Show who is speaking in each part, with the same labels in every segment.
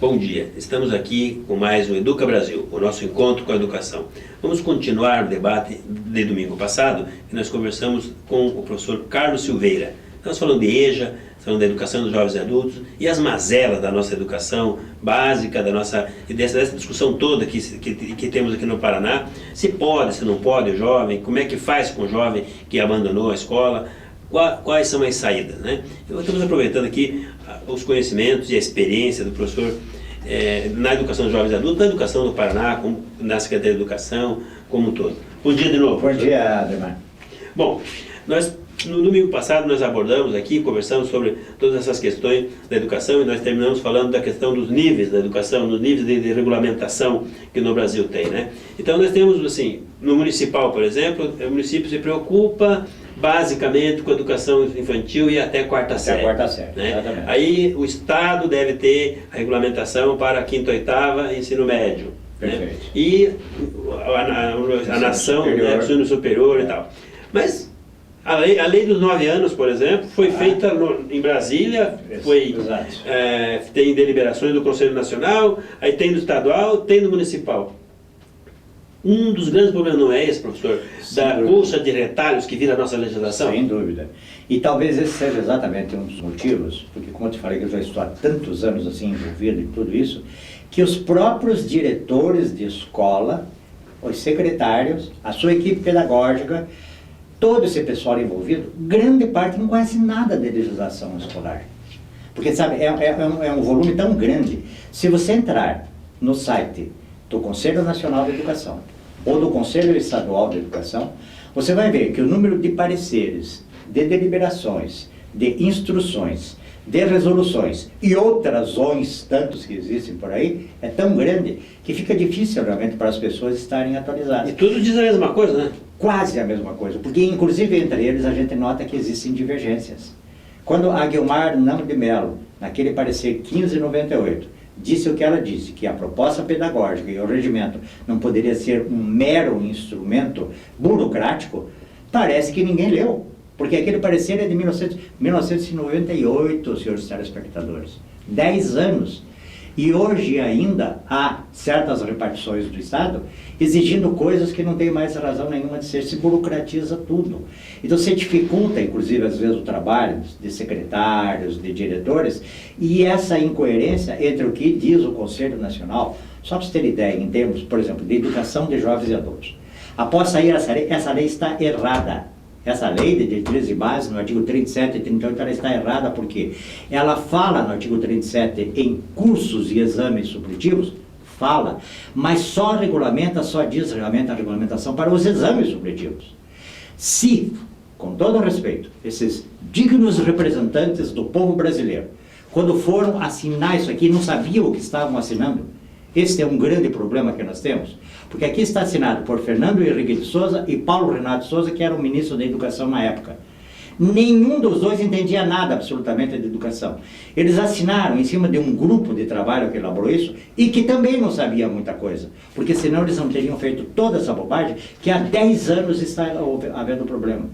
Speaker 1: Bom dia, estamos aqui com mais um Educa Brasil, o nosso encontro com a educação. Vamos continuar o debate de domingo passado, que nós conversamos com o professor Carlos Silveira. Nós falamos de EJA, falando da educação dos jovens e adultos e as mazelas da nossa educação básica, dessa discussão toda que temos aqui no Paraná. Se pode, se não pode o jovem, como é que faz com o jovem que abandonou a escola, quais são as saídas, né? Estamos aproveitando aqui os conhecimentos e a experiência do professor na educação dos jovens e adultos, na educação do Paraná, na Secretaria de Educação, como um todo. Bom dia de novo.
Speaker 2: Bom dia, Ademar.
Speaker 1: Bom, no domingo passado nós abordamos aqui, conversamos sobre todas essas questões da educação e nós terminamos falando da questão dos níveis da educação, dos níveis de regulamentação que no Brasil tem, né? Então nós temos, assim, no municipal, por exemplo, o município se preocupa basicamente com a educação infantil e até quarta série.
Speaker 2: Até a quarta série,
Speaker 1: né?
Speaker 2: Exatamente.
Speaker 1: Aí o Estado deve ter a regulamentação para a quinta e oitava ensino médio.
Speaker 2: Perfeito.
Speaker 1: Né? E a nação, né, ensino superior e tal. Mas a lei dos 9 anos, por exemplo, foi feita em Brasília, tem deliberações do Conselho Nacional, aí tem do estadual, tem do municipal. Um dos grandes problemas não é esse, professor, da bolsa de retalhos que vira a nossa legislação?
Speaker 2: Sem dúvida. E talvez esse seja exatamente um dos motivos, porque como eu te falei que eu já estou há tantos anos assim envolvido em tudo isso, que os próprios diretores de escola, os secretários, a sua equipe pedagógica, todo esse pessoal envolvido, grande parte não conhece nada de legislação escolar. Porque, sabe, é um volume tão grande. Se você entrar no site do Conselho Nacional de Educação ou do Conselho Estadual de Educação, você vai ver que o número de pareceres, de deliberações, de instruções, de resoluções e outras ONs, tantos que existem por aí, é tão grande que fica difícil realmente para as pessoas estarem atualizadas.
Speaker 1: E tudo diz a mesma coisa, né?
Speaker 2: Quase a mesma coisa, porque inclusive entre eles a gente nota que existem divergências. Quando a Guilmar Namo de Mello, naquele parecer 1598, disse o que ela disse, que a proposta pedagógica e o regimento não poderia ser um mero instrumento burocrático, parece que ninguém leu, porque aquele parecer é de 1998, senhores telespectadores, 10 anos. E hoje ainda há certas repartições do Estado exigindo coisas que não tem mais razão nenhuma de ser, se burocratiza tudo. Então se dificulta, inclusive, às vezes o trabalho de secretários, de diretores, e essa incoerência entre o que diz o Conselho Nacional, só para você ter ideia, em termos, por exemplo, de educação de jovens e adultos. Após sair essa lei está errada. Essa lei de diretrizes e bases, no artigo 37 e 38, ela está errada porque ela fala no artigo 37 em cursos e exames supletivos, fala, mas só diz realmente a regulamentação para os exames supletivos. Se, com todo respeito, esses dignos representantes do povo brasileiro, quando foram assinar isso aqui, não sabiam o que estavam assinando, esse é um grande problema que nós temos, porque aqui está assinado por Fernando Henrique de Souza e Paulo Renato Souza, que era o ministro da Educação na época. Nenhum dos dois entendia nada absolutamente de educação. Eles assinaram em cima de um grupo de trabalho que elaborou isso e que também não sabia muita coisa, porque senão eles não teriam feito toda essa bobagem que há 10 anos está havendo problema.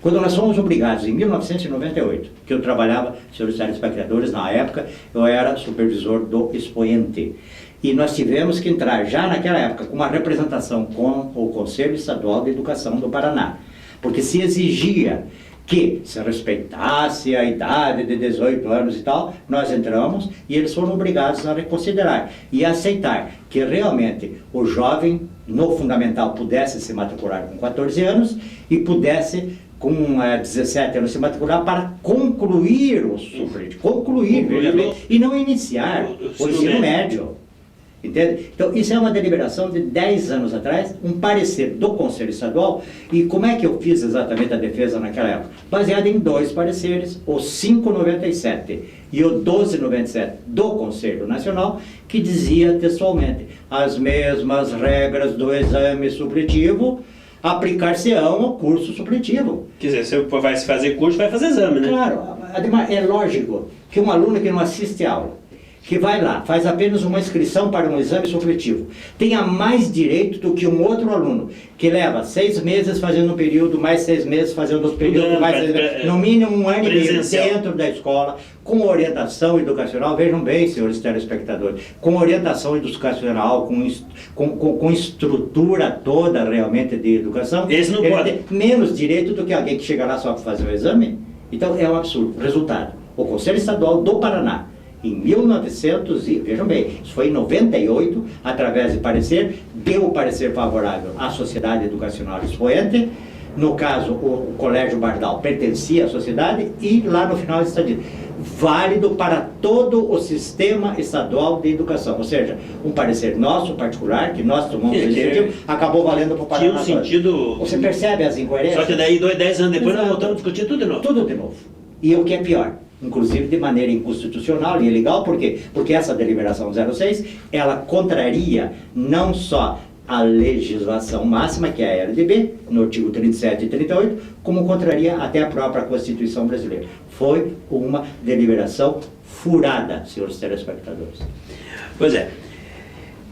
Speaker 2: Quando nós fomos obrigados, em 1998, que eu trabalhava, senhores telespectadores, na época, eu era supervisor do expoente. E nós tivemos que entrar já naquela época com uma representação com o Conselho Estadual de Educação do Paraná. Porque se exigia que se respeitasse a idade de 18 anos e tal, nós entramos e eles foram obrigados a reconsiderar e aceitar que realmente o jovem no fundamental pudesse se matricular com 14 anos e pudesse com 17 anos se matricular para concluir o supletivo, concluir e não iniciar o ensino médio. Entende? Então, isso é uma deliberação de 10 anos atrás, um parecer do Conselho Estadual. E como é que eu fiz exatamente a defesa naquela época? Baseado em 2 pareceres, o 597 e o 1297 do Conselho Nacional, que dizia textualmente: as mesmas regras do exame supletivo aplicar-se-ão ao curso supletivo.
Speaker 1: Quer dizer, se vai fazer curso, vai fazer exame, né?
Speaker 2: Claro, Ademar, é lógico que um aluno que não assiste a aula, que vai lá, faz apenas uma inscrição para um exame supletivo, tenha mais direito do que um outro aluno, que leva 6 meses fazendo um período, mais 6 meses fazendo outro período, mais 6 meses, no mínimo 1 ano e meio dentro da escola, com orientação educacional, vejam bem, senhores telespectadores, com orientação educacional, com estrutura toda realmente de educação,
Speaker 1: esse não pode.
Speaker 2: Tem menos direito do que alguém que chega lá só para fazer o exame. Então é um absurdo. Resultado, o Conselho Estadual do Paraná, em 1900, vejam bem, isso foi em 98, através de parecer, deu o parecer favorável à Sociedade Educacional Expoente. No caso, o Colégio Bardal pertencia à sociedade e lá no final está dito, válido para todo o sistema estadual de educação. Ou seja, um parecer nosso, particular, que nós tomamos iniciativa, acabou valendo para o Paraná.
Speaker 1: Tinha um sentido...
Speaker 2: Você percebe as incoerências?
Speaker 1: Só que daí, 10 anos depois, nós voltamos a discutir tudo de novo.
Speaker 2: Tudo de novo. E o que é pior, inclusive de maneira inconstitucional e ilegal, por quê? Porque essa deliberação 06, ela contraria não só a legislação máxima, que é a LDB, no artigo 37 e 38, como contraria até a própria Constituição brasileira. Foi uma deliberação furada, senhores telespectadores.
Speaker 1: Pois é.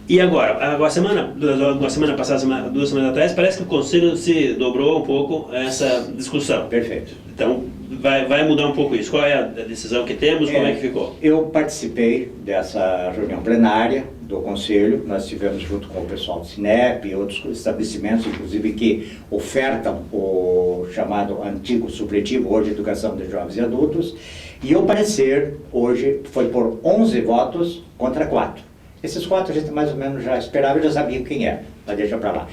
Speaker 1: E agora, uma semana passada, 2 semanas atrás, parece que o Conselho se dobrou um pouco essa discussão.
Speaker 2: Perfeito.
Speaker 1: Então, vai mudar um pouco isso. Qual é a decisão que temos? Como é que ficou?
Speaker 2: Eu participei dessa reunião plenária do Conselho. Nós estivemos junto com o pessoal do Cinep e outros estabelecimentos, inclusive, que ofertam o chamado antigo supletivo, hoje Educação de Jovens e Adultos. E o parecer, hoje, foi por 11 votos contra 4. Esses 4 a gente mais ou menos já esperava e já sabia quem era, mas deixa para lá.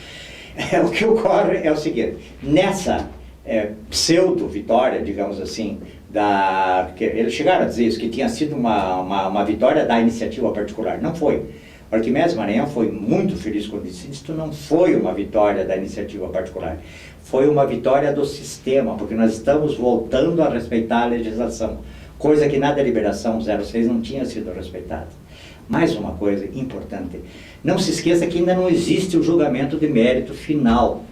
Speaker 2: O que ocorre é o seguinte, nessa pseudo-vitória, digamos assim, que eles chegaram a dizer isso, que tinha sido uma vitória da iniciativa particular. Não foi. O Arquimedes Maranhão foi muito feliz quando disse isso, não foi uma vitória da iniciativa particular. Foi uma vitória do sistema, porque nós estamos voltando a respeitar a legislação, coisa que na deliberação 06 não tinha sido respeitada. Mais uma coisa importante, não se esqueça que ainda não existe o julgamento de mérito final,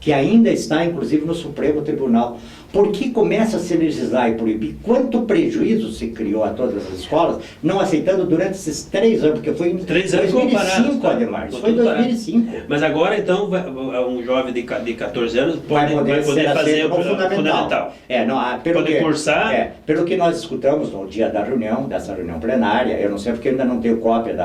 Speaker 2: que ainda está, inclusive, no Supremo Tribunal. Por que começa a se legislar e proibir? Quanto prejuízo se criou a todas as escolas, não aceitando durante esses 3 anos, porque foi em 2005, Ademar, isso foi em 2005.
Speaker 1: Mas agora, então, um jovem de 14 anos pode poder fazer o fundamental. Pode cursar.
Speaker 2: Pelo que nós escutamos no dia da reunião, dessa reunião plenária, eu não sei porque eu ainda não tenho cópia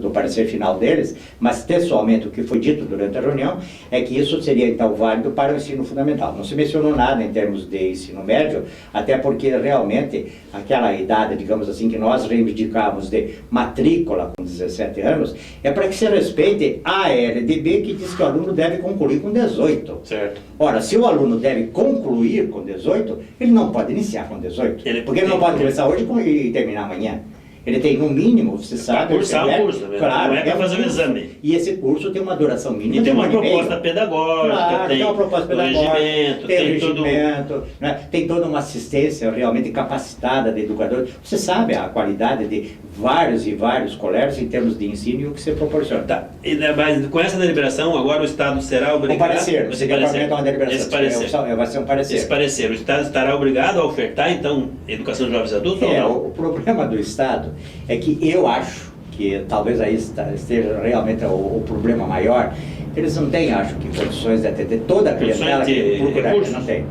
Speaker 2: do parecer final deles, mas textualmente o que foi dito durante a reunião é que isso seria, então, válido para o ensino fundamental. Não se mencionou nada em termos de ensino médio, até porque realmente aquela idade, digamos assim, que nós reivindicamos de matrícula com 17 anos, é para que se respeite a LDB, que diz que o aluno deve concluir com 18.
Speaker 1: Certo.
Speaker 2: Ora, se o aluno deve concluir com 18, ele não pode iniciar com 18, porque ele não pode começar hoje e terminar amanhã. Ele tem, no mínimo, você sabe...
Speaker 1: Para cursar o curso,
Speaker 2: claro,
Speaker 1: não é para fazer o exame.
Speaker 2: E esse curso tem uma duração mínima de
Speaker 1: um ano e meio.
Speaker 2: E
Speaker 1: tem uma proposta pedagógica,
Speaker 2: tem uma proposta pedagógica,
Speaker 1: regimento,
Speaker 2: tem toda uma assistência realmente capacitada de educadores. Você sabe a qualidade de vários e vários colégios em termos de ensino e o que você proporciona.
Speaker 1: Tá. Mas com essa deliberação, agora o Estado será obrigado...
Speaker 2: O parecer, você quer uma deliberação.
Speaker 1: Esse parecer.
Speaker 2: Vai ser um parecer.
Speaker 1: Esse parecer. O Estado estará obrigado a ofertar, então, educação de jovens e adultos ou não?
Speaker 2: O problema do Estado é que eu acho que talvez aí esteja realmente o problema maior. Eles não têm, acho que, condições de atender toda a clientela que procuraria. Não tem.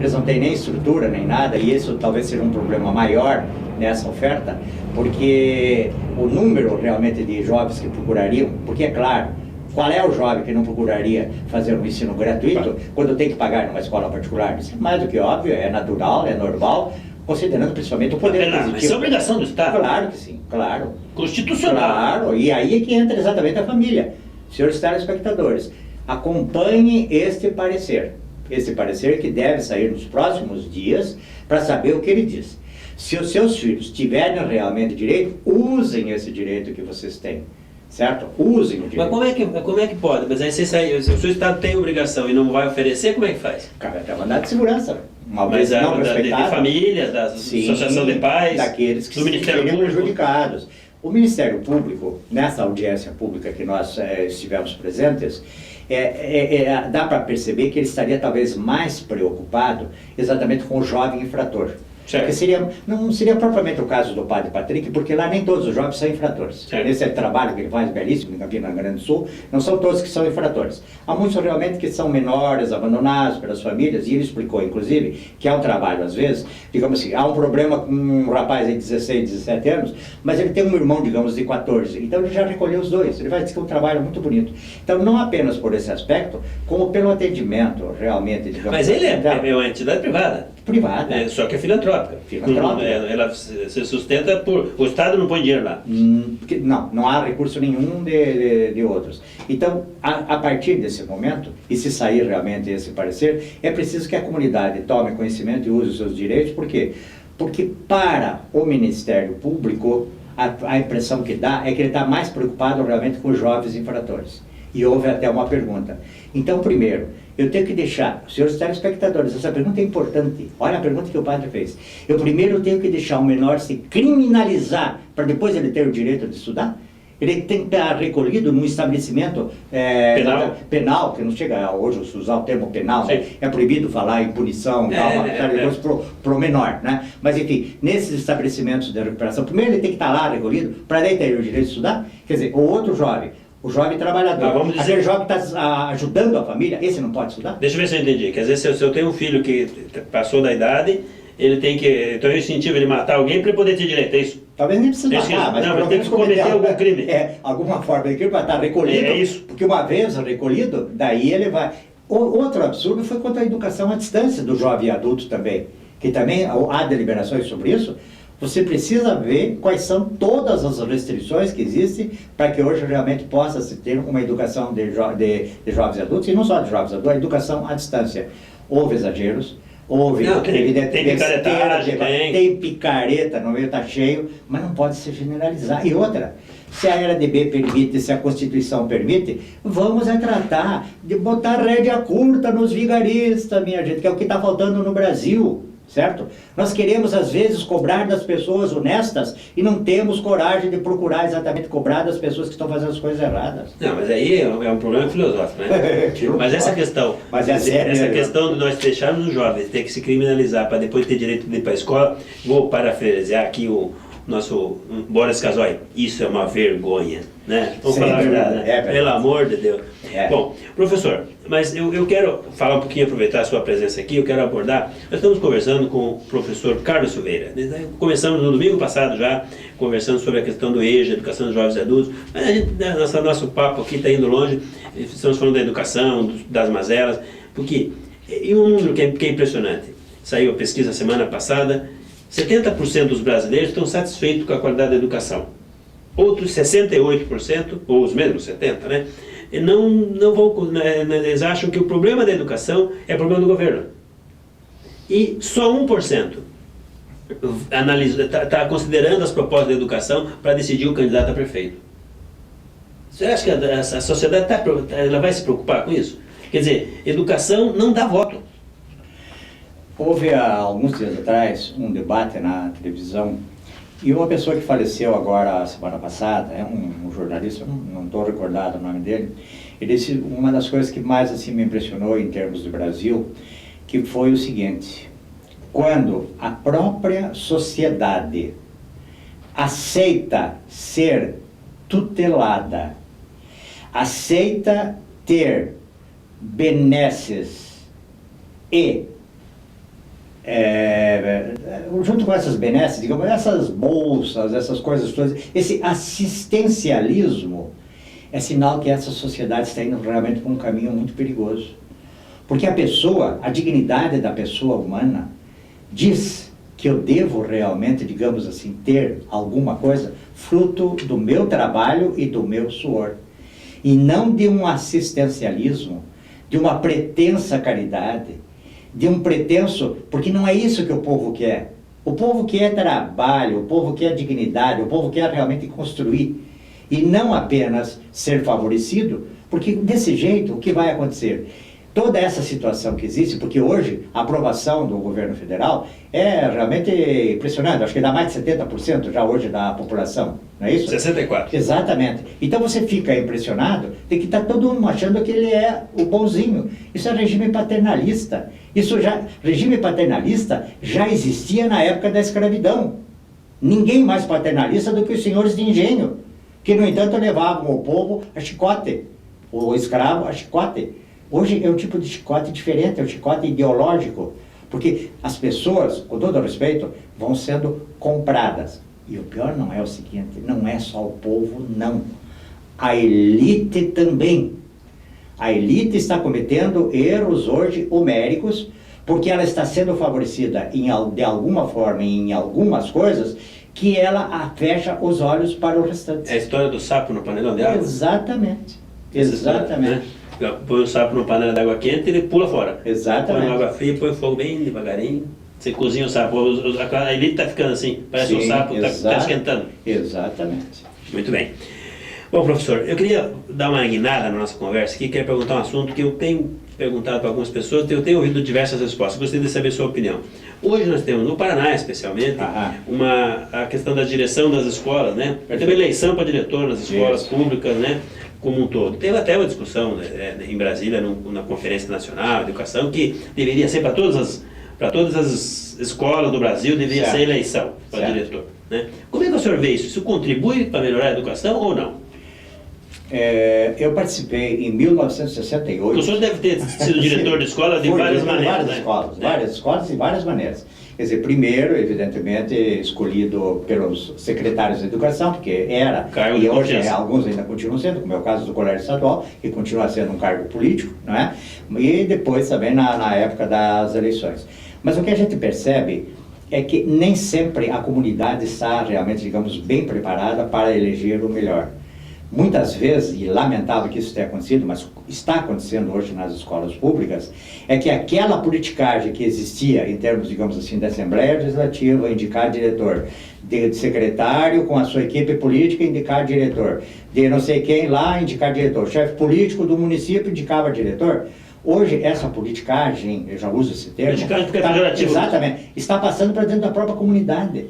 Speaker 2: Eles não têm nem estrutura, nem nada, e isso talvez seja um problema maior nessa oferta, porque o número realmente de jovens que procurariam, porque é claro, qual é o jovem que não procuraria fazer um ensino gratuito quando tem que pagar numa escola particular? Isso é mais do que óbvio, é natural, é normal, considerando principalmente o poder aquisitivo.
Speaker 1: Mas isso é obrigação do Estado.
Speaker 2: Claro que sim, claro.
Speaker 1: Constitucional.
Speaker 2: Claro, e aí é que entra exatamente a família. Senhores telespectadores, acompanhem este parecer que deve sair nos próximos dias para saber o que ele diz. Se os seus filhos tiverem realmente direito, usem esse direito que vocês têm. Certo? Usem o direito.
Speaker 1: Mas como é que pode? Mas aí se o seu Estado tem obrigação e não vai oferecer, como é que faz?
Speaker 2: Cabe até mandado de segurança.
Speaker 1: Mas de famílias, da Associação de Pais,
Speaker 2: daqueles que
Speaker 1: do Ministério Público.
Speaker 2: Prejudicados. O Ministério Público, nessa audiência pública que nós estivemos presentes, dá para perceber que ele estaria talvez mais preocupado exatamente com o jovem infrator.
Speaker 1: Certo.
Speaker 2: Porque não seria propriamente o caso do padre Patrick, porque lá nem todos os jovens são infratores.
Speaker 1: Certo.
Speaker 2: Esse trabalho que ele faz belíssimo em Campina Grande do Sul, não são todos que são infratores. Há muitos realmente que são menores, abandonados pelas famílias, e ele explicou, inclusive, que há um trabalho, às vezes, digamos assim, há um problema com um rapaz de 16, 17 anos, mas ele tem um irmão, digamos, de 14. Então ele já recolheu os dois. Ele vai dizer que é um trabalho muito bonito. Então, não apenas por esse aspecto, como pelo atendimento, realmente, digamos.
Speaker 1: Mas ele é uma entidade privada.
Speaker 2: Privada.
Speaker 1: Só que é filantrópica.
Speaker 2: Filantrópica.
Speaker 1: Ela se sustenta por... O Estado não põe dinheiro lá.
Speaker 2: Não há recurso nenhum de outros. Então, a partir desse momento, e se sair realmente esse parecer, é preciso que a comunidade tome conhecimento e use os seus direitos. Por quê? Porque para o Ministério Público, a impressão que dá é que ele está mais preocupado realmente com os jovens infratores. E houve até uma pergunta. Então, primeiro, eu tenho que deixar, senhores telespectadores, essa pergunta é importante. Olha a pergunta que o padre fez. Eu primeiro tenho que deixar o menor se criminalizar para depois ele ter o direito de estudar? Ele tem que estar recolhido num estabelecimento penal, que não chega hoje a usar o termo penal, né? É proibido falar em punição, para o menor, né? Mas enfim, nesses estabelecimentos de recuperação, primeiro ele tem que estar lá recolhido para daí ter o direito de estudar. Quer dizer, o outro jovem, o jovem trabalhador,
Speaker 1: vamos dizer...
Speaker 2: aquele jovem que está ajudando a família, esse não pode estudar?
Speaker 1: Deixa eu ver se eu entendi. Quer dizer, se eu tenho um filho que passou da idade, ele tem que... Então eu incentivo ele a matar alguém para ele poder ter direito, é isso?
Speaker 2: Talvez nem precise matar, mas
Speaker 1: ele tem que cometer algum crime.
Speaker 2: Alguma forma de crime para estar recolhido.
Speaker 1: É isso.
Speaker 2: Porque uma vez recolhido, daí ele vai... Outro absurdo foi quanto à educação à distância do jovem adulto também, que também há deliberações sobre isso. Você precisa ver quais são todas as restrições que existem para que hoje realmente possa se ter uma educação de jovens adultos, e não só de jovens adultos, a educação à distância. Houve exageros, houve...
Speaker 1: Tem picaretagem,
Speaker 2: tem picareta, no meio está cheio, mas não pode se generalizar. E outra, se a LDB permite, se a Constituição permite, vamos tratar de botar rédea curta nos vigaristas, minha gente, que é o que está faltando no Brasil. Certo? Nós queremos, às vezes, cobrar das pessoas honestas e não temos coragem de procurar exatamente cobrar das pessoas que estão fazendo as coisas erradas.
Speaker 1: Não, mas aí é um problema filosófico, né? Mas essa questão, essa questão de nós deixarmos os jovens ter que se criminalizar para depois ter direito de ir para a escola, vou parafrasear aqui o nosso Boris Casoy, isso é uma vergonha, né? Vamos falar a verdade, né? Pelo amor de Deus. Bom, professor, mas eu quero falar um pouquinho, aproveitar a sua presença aqui, eu quero abordar, nós estamos conversando com o professor Carlos Silveira. Começamos no domingo passado já, conversando sobre a questão do EJA, educação dos jovens e adultos, mas nosso papo aqui está indo longe, estamos falando da educação, das mazelas, porque, e um número que é impressionante, saiu a pesquisa semana passada, 70% dos brasileiros estão satisfeitos com a qualidade da educação. Outros 68%, ou os mesmos 70%, né? Não vão, eles acham que o problema da educação é problema do governo. E só 1% está considerando as propostas de educação para decidir o candidato a prefeito. Você acha que a sociedade ela vai se preocupar com isso? Quer dizer, educação não dá voto.
Speaker 2: Houve há alguns dias atrás um debate na televisão e uma pessoa que faleceu agora semana passada, um jornalista, não estou recordado o nome dele, ele disse uma das coisas que mais assim me impressionou em termos do Brasil, que foi o seguinte: quando a própria sociedade aceita ser tutelada, aceita ter benesses e junto com essas benesses, digamos, essas bolsas, essas coisas todas, esse assistencialismo é sinal que essa sociedade está indo realmente por um caminho muito perigoso. Porque a dignidade da pessoa humana diz que eu devo realmente, digamos assim, ter alguma coisa fruto do meu trabalho e do meu suor. E não de um assistencialismo, de uma pretensa caridade, de um pretenso, porque não é isso que o povo quer. O povo quer trabalho, o povo quer dignidade, o povo quer realmente construir. E não apenas ser favorecido, porque desse jeito o que vai acontecer? Toda essa situação que existe, porque hoje a aprovação do governo federal é realmente impressionante, acho que dá mais de 70% já hoje da população, não é isso?
Speaker 1: 64%.
Speaker 2: Exatamente. Então você fica impressionado de que está todo mundo achando que ele é o bonzinho. Isso é regime paternalista. Isso já, regime paternalista já existia na época da escravidão. Ninguém mais paternalista do que os senhores de engenho, que no entanto levavam o povo a chicote, o escravo a chicote. Hoje é um tipo de chicote diferente, é um chicote ideológico, porque as pessoas, com todo o respeito, vão sendo compradas. E o pior não é o seguinte, não é só o povo, não. A elite também. A elite está cometendo erros hoje homéricos, porque ela está sendo favorecida de alguma forma em algumas coisas, que ela fecha os olhos para o restante.
Speaker 1: É a história do sapo no panelão de água?
Speaker 2: Exatamente. Exatamente.
Speaker 1: Né? Põe o sapo no panela de água quente e ele pula fora.
Speaker 2: Exatamente.
Speaker 1: Põe na água fria, põe o fogo bem devagarinho. Você cozinha o sapo, a elite está ficando assim, parece um sapo, está esquentando.
Speaker 2: Exatamente.
Speaker 1: Muito bem. Bom, professor, eu queria dar uma guinada na nossa conversa aqui, queria perguntar um assunto que eu tenho perguntado para algumas pessoas, eu tenho ouvido diversas respostas, gostaria de saber a sua opinião. Hoje nós temos, no Paraná especialmente, a questão da direção das escolas, né? Teve eleição para diretor nas escolas públicas, né? Como um todo. Teve até uma discussão em Brasília, na Conferência Nacional de Educação, que deveria ser para todas as escolas do Brasil, deveria ser eleição para diretor. Né? Como é que o senhor vê isso? Isso contribui para melhorar a educação ou não?
Speaker 2: Eu participei em 1968.
Speaker 1: O senhor deve ter sido diretor de escola de várias maneiras.
Speaker 2: Várias escolas e várias maneiras. Quer dizer, primeiro, evidentemente, escolhido pelos secretários de educação, porque era,
Speaker 1: cargo
Speaker 2: e hoje alguns ainda continuam sendo, como é o caso do Colégio Estadual, que continua sendo um cargo político, não é? E depois também na época das eleições. Mas o que a gente percebe é que nem sempre a comunidade está realmente, digamos, bem preparada para eleger o melhor. Muitas vezes, e lamentável que isso tenha acontecido, mas está acontecendo hoje nas escolas públicas, é que aquela politicagem que existia em termos, digamos assim, da Assembleia Legislativa, indicar diretor, de secretário com a sua equipe política indicar diretor, de não sei quem lá indicar diretor, chefe político do município indicava diretor. Hoje, essa politicagem, eu já uso esse termo, exatamente, está passando para dentro da própria comunidade.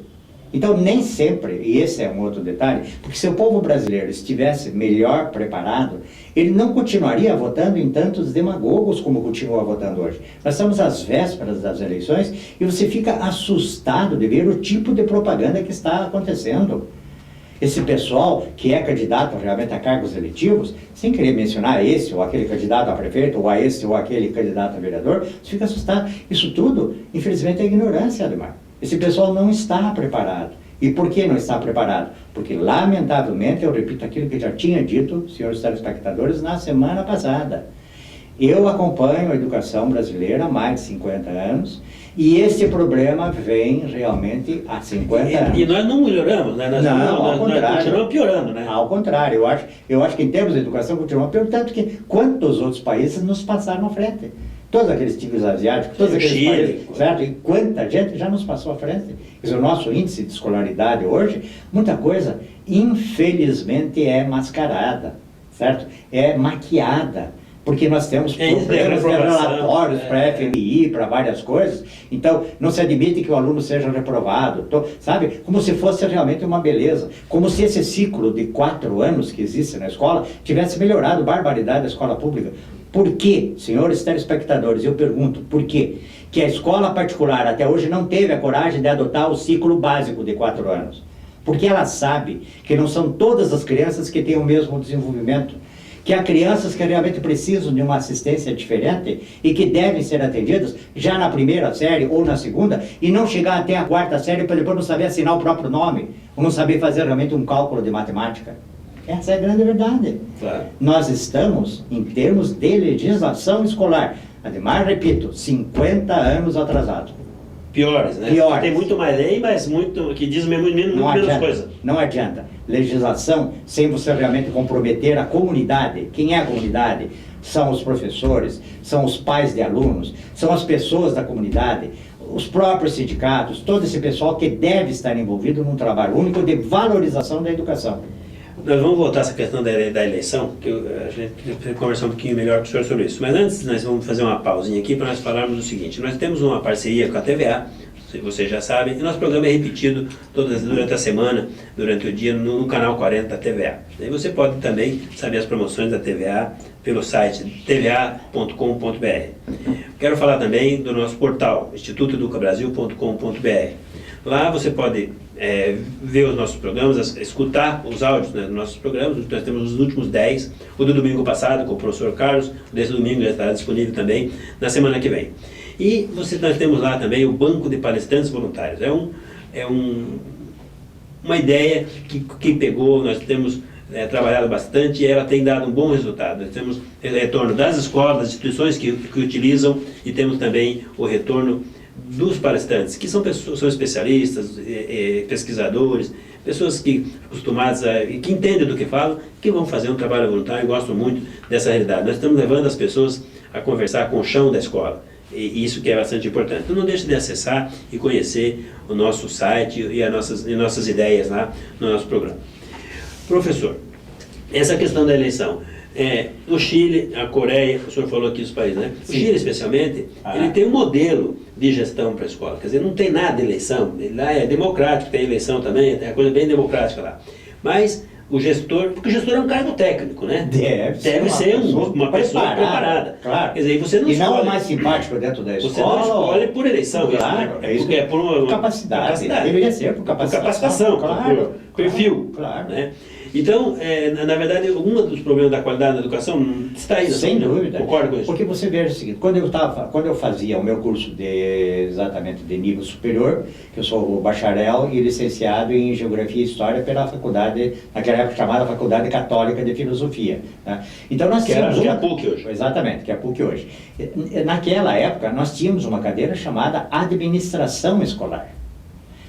Speaker 2: Então, nem sempre, e esse é um outro detalhe, porque se o povo brasileiro estivesse melhor preparado, ele não continuaria votando em tantos demagogos como continua votando hoje. Nós estamos às vésperas das eleições e você fica assustado de ver o tipo de propaganda que está acontecendo. Esse pessoal que é candidato realmente a cargos eletivos, sem querer mencionar esse ou aquele candidato a prefeito, ou a esse ou aquele candidato a vereador, você fica assustado. Isso tudo, infelizmente, é ignorância, Ademar. Esse pessoal não está preparado. E por que não está preparado? Porque, lamentavelmente, eu repito aquilo que já tinha dito, senhores telespectadores, na semana passada. Eu acompanho a educação brasileira há mais de 50 anos e esse problema vem realmente há 50 anos.
Speaker 1: E nós não melhoramos, né? Nós continuamos piorando, né?
Speaker 2: Ao contrário, eu acho que em termos de educação continuamos piorando, tanto que quantos outros países nos passaram à frente. Todos aqueles tipos asiáticos, todos aqueles países, certo? E quanta gente já nos passou à frente. Quer dizer, o nosso índice de escolaridade hoje, muita coisa, infelizmente, é mascarada, certo? É maquiada, porque nós temos problemas de relatórios para FMI, para várias coisas, então não se admite que o aluno seja reprovado, sabe? Como se fosse realmente uma beleza, como se esse ciclo de 4 anos que existe na escola tivesse melhorado barbaridade da escola pública. Por que, senhores telespectadores, eu pergunto, por quê? Que a escola particular até hoje não teve a coragem de adotar o ciclo básico de 4 anos? Porque ela sabe que não são todas as crianças que têm o mesmo desenvolvimento, que há crianças que realmente precisam de uma assistência diferente e que devem ser atendidas já na primeira série ou na segunda e não chegar até a 4ª série para depois não saber assinar o próprio nome, ou não saber fazer realmente um cálculo de matemática. Essa é a grande verdade.
Speaker 1: Claro.
Speaker 2: Nós estamos, em termos de legislação escolar, Ademar, repito, 50 anos atrasados.
Speaker 1: Piores, né?
Speaker 2: Piores.
Speaker 1: Tem muito mais lei, mas muito que diz muito menos coisa.
Speaker 2: Não adianta. Legislação sem você realmente comprometer a comunidade. Quem é a comunidade? São os professores, são os pais de alunos, são as pessoas da comunidade, os próprios sindicatos, todo esse pessoal que deve estar envolvido num trabalho único de valorização da educação.
Speaker 1: Nós vamos voltar a essa questão da eleição, que a gente precisa conversar um pouquinho melhor com o senhor sobre isso. Mas antes, nós vamos fazer uma pausinha aqui para nós falarmos do seguinte. Nós temos uma parceria com a TVA, vocês já sabem. E nosso programa é repetido durante a semana, durante o dia, no canal 40 da TVA. E você pode também saber as promoções da TVA pelo site tva.com.br. Quero falar também do nosso portal, institutoeducabrasil.com.br. Lá você pode ver os nossos programas, escutar os áudios, né, dos nossos programas. Nós temos os últimos 10, o do domingo passado com o professor Carlos, o desse domingo já estará disponível também na semana que vem. E nós temos lá também o Banco de Palestrantes Voluntários. Uma ideia que pegou, nós temos trabalhado bastante e ela tem dado um bom resultado. Nós temos retorno das escolas, das instituições que utilizam, e temos também o retorno dos palestrantes, que são especialistas, pesquisadores, pessoas que acostumadas que entendem do que falam, que vão fazer um trabalho voluntário e gostam muito dessa realidade. Nós estamos levando as pessoas a conversar com o chão da escola, e isso que é bastante importante. Então não deixe de acessar e conhecer o nosso site e as nossas ideias lá no nosso programa. Professor, essa questão da eleição, o Chile, a Coreia, o senhor falou aqui dos países, né? O Chile, especialmente, ele tem um modelo de gestão para a escola, quer dizer, não tem nada de eleição, lá é democrático, tem eleição também, tem a coisa bem democrática lá. Mas o gestor, porque o gestor é um cargo técnico, né? Deve ser uma pessoa preparada.
Speaker 2: Claro.
Speaker 1: Quer dizer, você não
Speaker 2: escolhe,
Speaker 1: não é
Speaker 2: mais simpático dentro da escola.
Speaker 1: Você não escolhe por eleição,
Speaker 2: claro,
Speaker 1: isso, né? Porque é por uma
Speaker 2: capacidade. Deveria ser por capacitação.
Speaker 1: Claro, por perfil.
Speaker 2: Claro.
Speaker 1: Né? Então, na verdade, um dos problemas da qualidade da educação está aí.
Speaker 2: Sem dúvida.
Speaker 1: Concordo com isso.
Speaker 2: Porque você veja o seguinte, quando eu fazia o meu curso exatamente de nível superior, que eu sou bacharel e licenciado em Geografia e História pela faculdade, naquela época chamada Faculdade Católica de Filosofia. Né? Então nós tínhamos
Speaker 1: que é a PUC hoje.
Speaker 2: Exatamente, que é a PUC hoje. Naquela época nós tínhamos uma cadeira chamada Administração Escolar.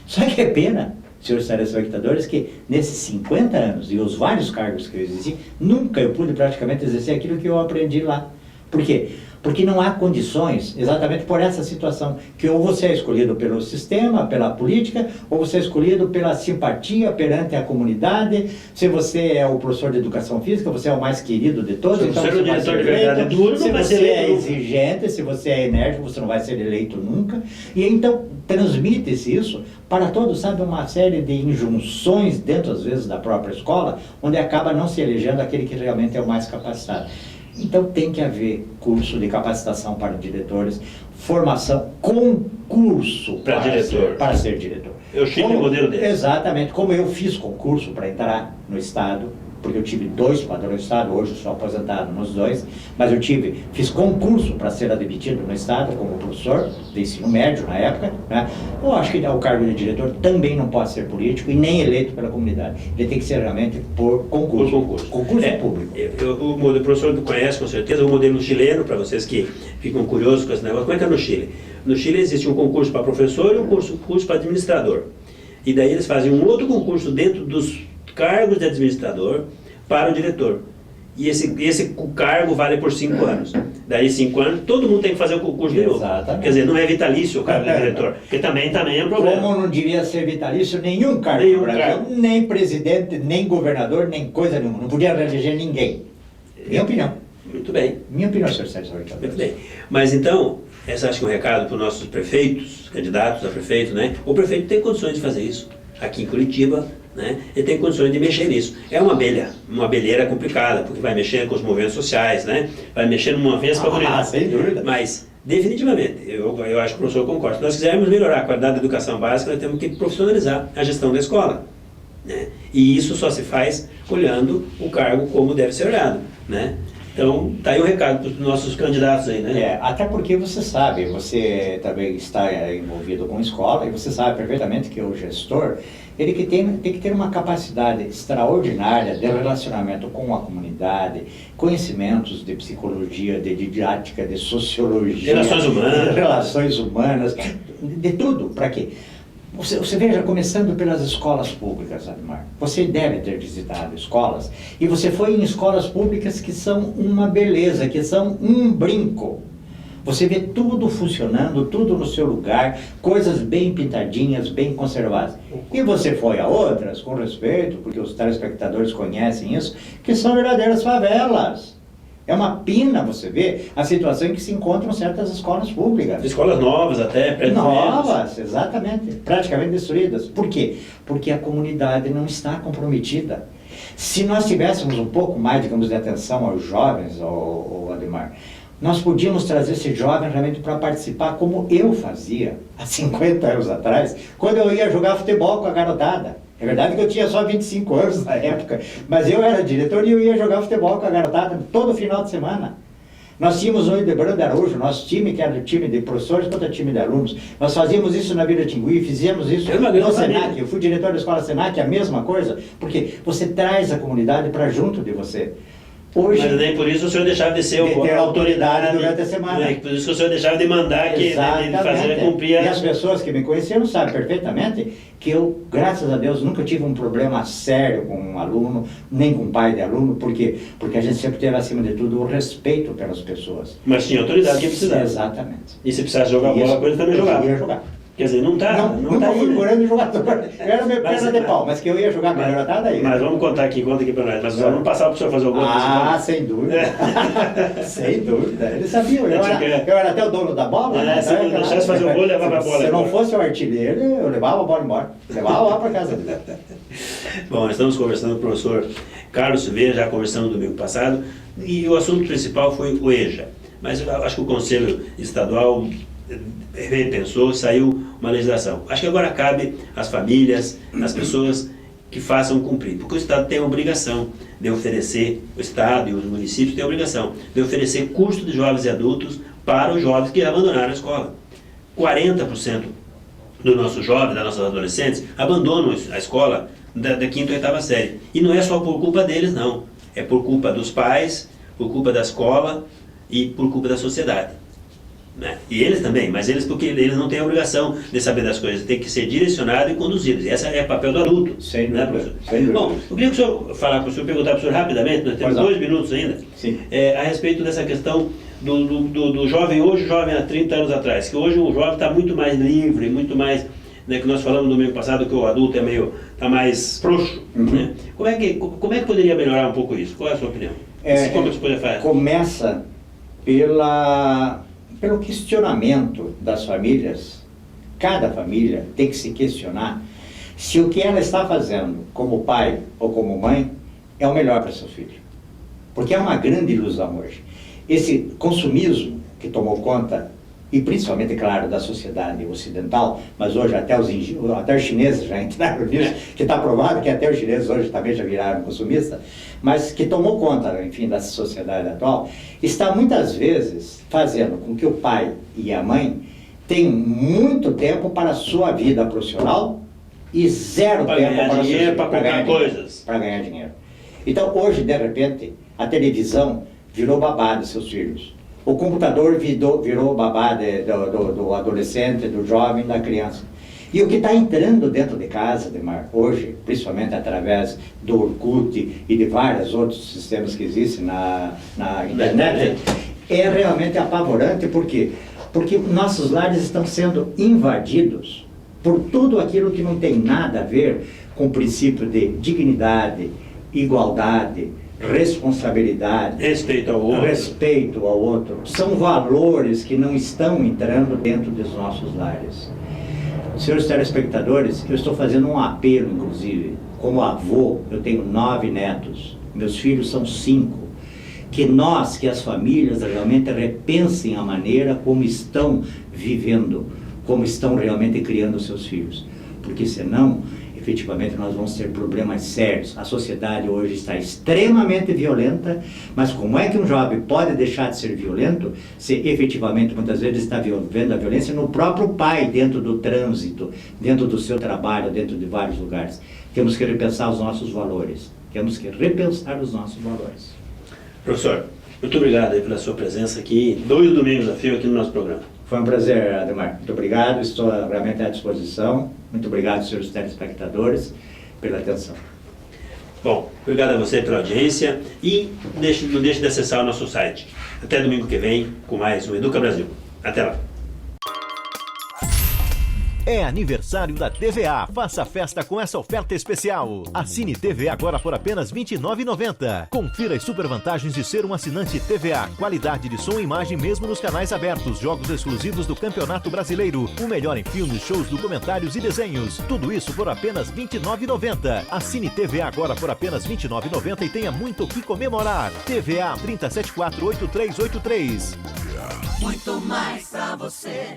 Speaker 2: Só que é pena, senhores telespectadores, que nesses 50 anos e os vários cargos que eu exerci, nunca eu pude praticamente exercer aquilo que eu aprendi lá. Por quê? Porque não há condições, exatamente por essa situação, que ou você é escolhido pelo sistema, pela política, ou você é escolhido pela simpatia perante a comunidade. Se você é o professor de educação física, você é o mais querido de todos.
Speaker 1: Se
Speaker 2: então
Speaker 1: você é o diretor de verdade duro,
Speaker 2: se você é exigente, se você é enérgico, você não vai ser eleito nunca. E então transmite-se isso para todos, sabe, uma série de injunções dentro, às vezes, da própria escola, onde acaba não se elegendo aquele que realmente é o mais capacitado. Então tem que haver curso de capacitação para diretores, formação, concurso para ser diretor.
Speaker 1: Eu tive um modelo desse.
Speaker 2: Exatamente, como eu fiz concurso para entrar no Estado, porque eu tive 2 padrões do Estado, hoje eu sou aposentado nos 2, mas fiz concurso para ser admitido no Estado como professor de ensino médio na época, né? Eu acho que o cargo de diretor também não pode ser político e nem eleito pela comunidade. Ele tem que ser realmente por concurso. Concurso público.
Speaker 1: O professor conhece com certeza o modelo chileno, para vocês que ficam curiosos com esse negócio. Como é que é no Chile? No Chile existe um concurso para professor e um curso para administrador. E daí eles fazem um outro concurso dentro dos cargos de administrador para o diretor. E esse cargo vale por 5 anos. Daí 5 anos, todo mundo tem que fazer o concurso de novo. Quer dizer, não é vitalício o cargo de diretor, porque também é um problema.
Speaker 2: Como não devia ser vitalício nenhum cargo no Brasil, nem presidente, nem governador, nem coisa nenhuma. Não podia reeleger ninguém. Minha opinião.
Speaker 1: Muito bem.
Speaker 2: Minha opinião, senhor Sérgio.
Speaker 1: Muito bem. Mas então, essa acho que é um recado para os nossos prefeitos, candidatos a prefeito, né? O prefeito tem condições de fazer isso. Aqui em Curitiba, né? Ele tem condições de mexer nisso. É uma abelheira complicada, porque vai mexer com os movimentos sociais, né? Vai mexer numa vez para bonita.
Speaker 2: Sem dúvida.
Speaker 1: Mas, definitivamente, eu acho que o professor concorda. Se nós quisermos melhorar a qualidade da educação básica, nós temos que profissionalizar a gestão da escola, né? E isso só se faz olhando o cargo como deve ser olhado, né? Então, tá aí o recado para os nossos candidatos aí, né?
Speaker 2: Até porque você sabe, você também está envolvido com escola, e você sabe perfeitamente que o gestor, ele tem que ter uma capacidade extraordinária de relacionamento com a comunidade, conhecimentos de psicologia, de didática, de sociologia, relações humanas, de tudo. Para quê? Você veja, começando pelas escolas públicas, Admar, você deve ter visitado escolas, e você foi em escolas públicas que são uma beleza, que são um brinco. Você vê tudo funcionando, tudo no seu lugar, coisas bem pintadinhas, bem conservadas. E você foi a outras, com respeito, porque os telespectadores conhecem isso, que são verdadeiras favelas. É uma pena você ver a situação em que se encontram certas escolas públicas.
Speaker 1: Escolas novas até,
Speaker 2: novas, exatamente, praticamente destruídas. Por quê? Porque a comunidade não está comprometida. Se nós tivéssemos um pouco mais, digamos, de atenção aos jovens, ao Ademar, nós podíamos trazer esse jovem realmente para participar, como eu fazia há 50 anos atrás, quando eu ia jogar futebol com a garotada. É verdade que eu tinha só 25 anos na época, mas eu era diretor e eu ia jogar futebol com a garotada todo final de semana. Nós tínhamos o Hildebrando Araújo, nosso time, que era o time de professores contra time de alunos. Nós fazíamos isso na Vila Tingui, fizemos isso no Senac. Eu fui diretor da escola Senac, a mesma coisa, porque você traz a comunidade para junto de você. Hoje,
Speaker 1: mas nem por isso o senhor deixava de ser o
Speaker 2: ter autoridade durante a semana.
Speaker 1: Por isso que o senhor deixava de mandar, de fazer cumprir.
Speaker 2: E as pessoas que me conheceram sabem perfeitamente que eu, graças a Deus, nunca tive um problema sério com um aluno, nem com um pai de aluno. Por quê? Porque a gente sempre teve, acima de tudo, o respeito pelas pessoas.
Speaker 1: Mas tinha autoridade que precisava.
Speaker 2: Exatamente.
Speaker 1: E se precisasse jogar bola, a coisa também jogava.
Speaker 2: Eu ia jogar.
Speaker 1: Quer dizer, não tá.
Speaker 2: Não tá fui grande jogador. Eu era meio perna de pau, mas que eu ia jogar com a garotada aí.
Speaker 1: Mas vamos contar aqui, conta aqui pra nós. Mas não passava pro senhor fazer o gol.
Speaker 2: Sem dúvida. Sem dúvida. Eles sabiam. Eu era até o dono da bola.
Speaker 1: Se não deixasse fazer o gol, levava a bola.
Speaker 2: Se não fosse o artilheiro, eu levava a bola embora. Levava lá pra casa dele.
Speaker 1: Bom, nós estamos conversando com o professor Carlos Silveira, já conversamos no domingo passado, e o assunto principal foi o EJA. Mas eu acho que o Conselho Estadual repensou, saiu uma legislação. Acho que agora cabe às famílias, às pessoas que façam cumprir, porque o Estado tem a obrigação de oferecer, o Estado e os municípios têm a obrigação de oferecer curso de jovens e adultos para os jovens que abandonaram a escola. 40% dos nossos jovens, das nossas adolescentes, abandonam a escola da 5ª ou 8ª série. E não é só por culpa deles, não. É por culpa dos pais, por culpa da escola e por culpa da sociedade. Né? E eles também, mas eles porque eles não têm a obrigação de saber das coisas, tem que ser direcionado e conduzido. E esse é o papel do adulto.
Speaker 2: Sem
Speaker 1: né,
Speaker 2: dúvida.
Speaker 1: Professor? Bom, eu queria que o senhor falar para o senhor, perguntar para o senhor rapidamente, nós temos 2 minutos ainda, a respeito dessa questão do jovem hoje, o jovem há 30 anos atrás, que hoje o jovem está muito mais livre, muito mais, né, que nós falamos no domingo passado que o adulto está mais frouxo. Né? Como é que poderia melhorar um pouco isso? Qual é a sua opinião? Como se poderia fazer?
Speaker 2: Começa pelo questionamento das famílias. Cada família tem que se questionar se o que ela está fazendo como pai ou como mãe é o melhor para seu filho. Porque é uma grande ilusão hoje. Esse consumismo que tomou conta, e principalmente, claro, da sociedade ocidental, mas hoje até os chineses já entraram nisso, que está provado que até os chineses hoje também já viraram consumistas, mas que tomou conta, enfim, da sociedade atual, está muitas vezes fazendo com que o pai e a mãe tenham muito tempo para a sua vida profissional e zero
Speaker 1: para
Speaker 2: tempo
Speaker 1: ganhar dinheiro, para comprar coisas.
Speaker 2: Para ganhar dinheiro. Então, hoje, de repente, a televisão virou babá dos seus filhos. O computador virou babá do adolescente, do jovem, da criança. E o que está entrando dentro de casa, Ademar, hoje, principalmente através do Orkut e de vários outros sistemas que existem na internet, é realmente apavorante. Por quê? Porque nossos lares estão sendo invadidos por tudo aquilo que não tem nada a ver com o princípio de dignidade, igualdade, responsabilidade,
Speaker 1: respeito ao outro.
Speaker 2: São valores que não estão entrando dentro dos nossos lares. Senhores telespectadores, eu estou fazendo um apelo, inclusive, como avô, eu tenho 9 netos, meus filhos são 5, que as famílias realmente repensem a maneira como estão vivendo, como estão realmente criando seus filhos, porque senão efetivamente nós vamos ter problemas sérios. A sociedade hoje está extremamente violenta, mas como é que um jovem pode deixar de ser violento se efetivamente muitas vezes está vendo a violência no próprio pai, dentro do trânsito, dentro do seu trabalho, dentro de vários lugares? Temos que repensar os nossos valores.
Speaker 1: Professor, muito obrigado aí pela sua presença aqui, 2 domingos a fio aqui no nosso programa.
Speaker 2: Foi um prazer, Ademar. Muito obrigado, estou realmente à disposição. Muito obrigado, senhores telespectadores, pela atenção.
Speaker 1: Bom, obrigado a você pela audiência e não deixe de acessar o nosso site. Até domingo que vem com mais um Educa Brasil. Até lá.
Speaker 3: É aniversário da TVA. Faça festa com essa oferta especial. Assine TVA agora por apenas R$ 29,90. Confira as super vantagens de ser um assinante TVA. Qualidade de som e imagem mesmo nos canais abertos. Jogos exclusivos do Campeonato Brasileiro. O melhor em filmes, shows, documentários e desenhos. Tudo isso por apenas R$ 29,90. Assine TVA agora por apenas R$ 29,90 e tenha muito o que comemorar. TVA 30748383.
Speaker 4: Muito mais pra você.